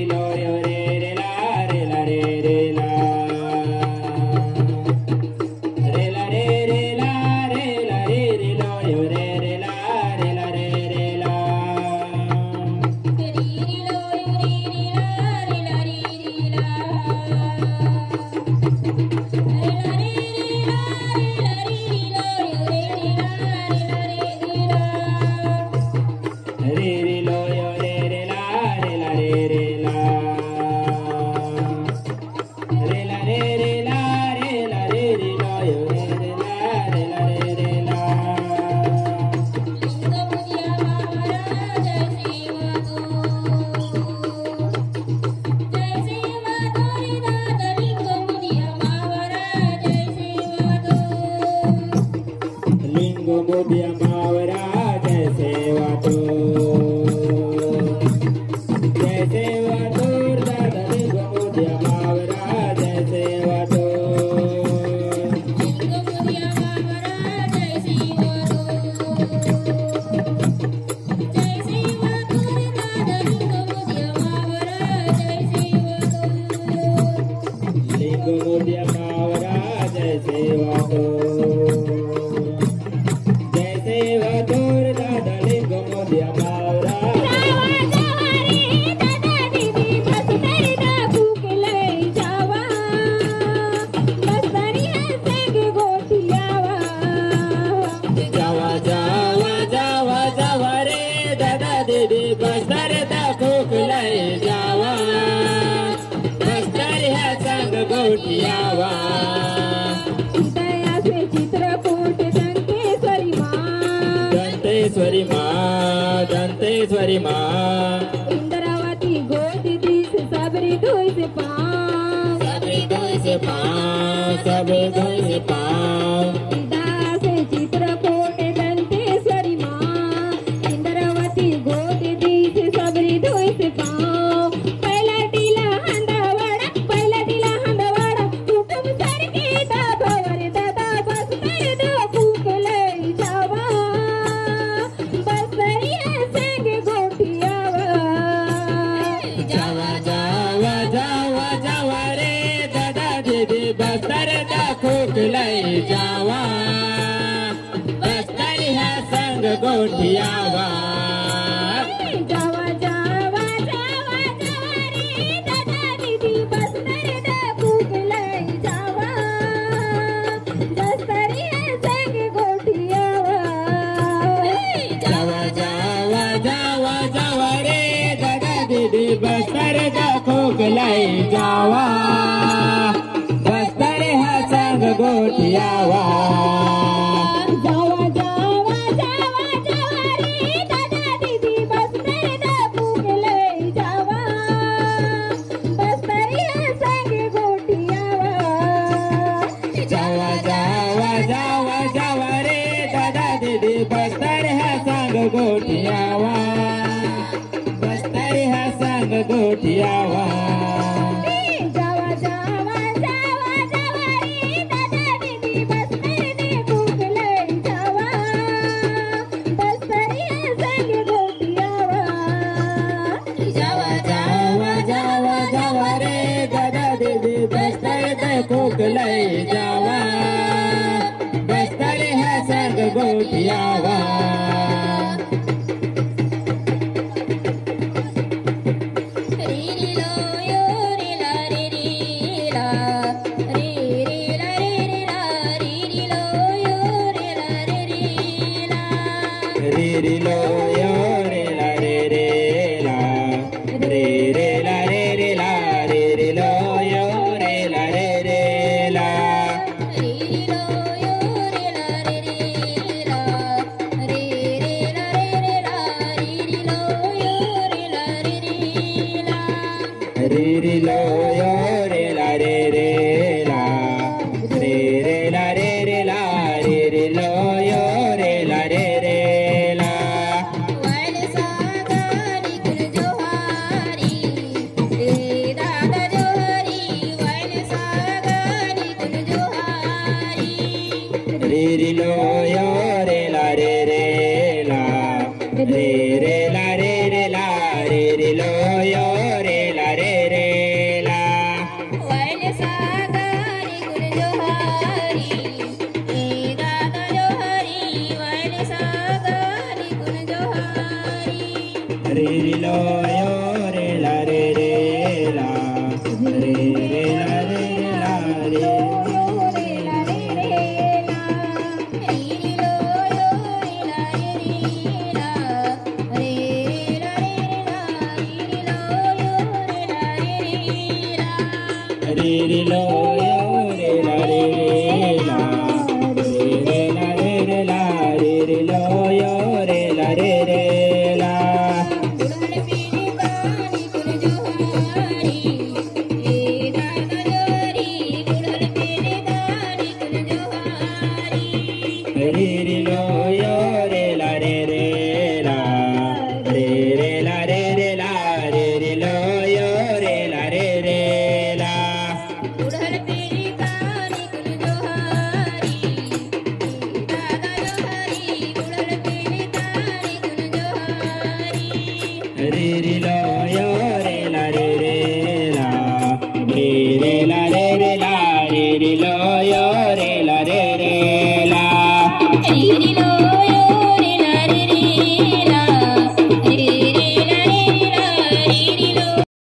लो यो रे ला रे ला रे रे ला रे ला रे रे ला रे ला रे रे लो यो रे ला रे ला रे रे ला रे लो यो रे ला रे ला रे रे ला Mudia Mawara Jai Sevato Jai Sevato Dada Lingo Mudia Mawara Jai Sevato Lingo Mudia Mawara Jai Sevato Jai Sevato Dada Lingo Mudia Mawara Jai Sevato Lingo Mudia Mawara Jai Sevato Danteshwari माँ दंतेश्वरी माँ इंद्रावती गोदी दिस सबरी धोई से पाँव सबरी धोई से पाँव सबरी धोई से पाँव दास चित्रकूट दंतेश्वरी माँ इंद्रावती गोदी दिस सबरी धोई से पाँव पहिला टीला हंदावाड़ा हुकुम सर के दादावर दादा बस कर दो कुकले जावा बसरिया संग गोठियावा जावा जावा जावा जावा रे दादा दीदी बसर दा कुकले जावा बसरिया संग गोठियावा बस्तर का खोखलाई जावा बस्तर है संग गोठियावा जावा जावा जावा जावा रे दादा दीदी बस्तर का खोखलाई जावा बस्तर है संग गोठियावा जावा जावा जावा जावा रे दादा दीदी बस्तर है संग गोठियावा गोठियावा जावा जावा जावा जावा रे दादा दीदी बस्तर दे कुकले जावा बस्तरिया संग गोठियावा जावा जावा जावा जावा रे दादा दीदी बस्तर दे कुकले जावा बस्तरिया संग गोठियावा रे लो यो रे ला रे रे ला रे रे ला रे रे ला रे रे लो यो रे ला रे रे ला रे लो यो रे ला रे रे ला रे रे ला रे रे ला रे रे लो यो रे ला रे रे ला रे रे लो यो रे ला रे रे ला रे रे ला रे रे ला रे रे लो यो रे ला रे रे रे लो यो रे ला रे रे ला रे रे ला रे रे ला रे रे लो यो रे ला रे ri lo yo re la re re la re re la re la re ri ri lo yo re la re la re re la re re la re ri lo yo re la re re la ri ri lo yo re la re re la re re la re re la re ri lo yo re la re re la ri ri lo yo re la re re la re re la re re la re ri lo yo re la re re la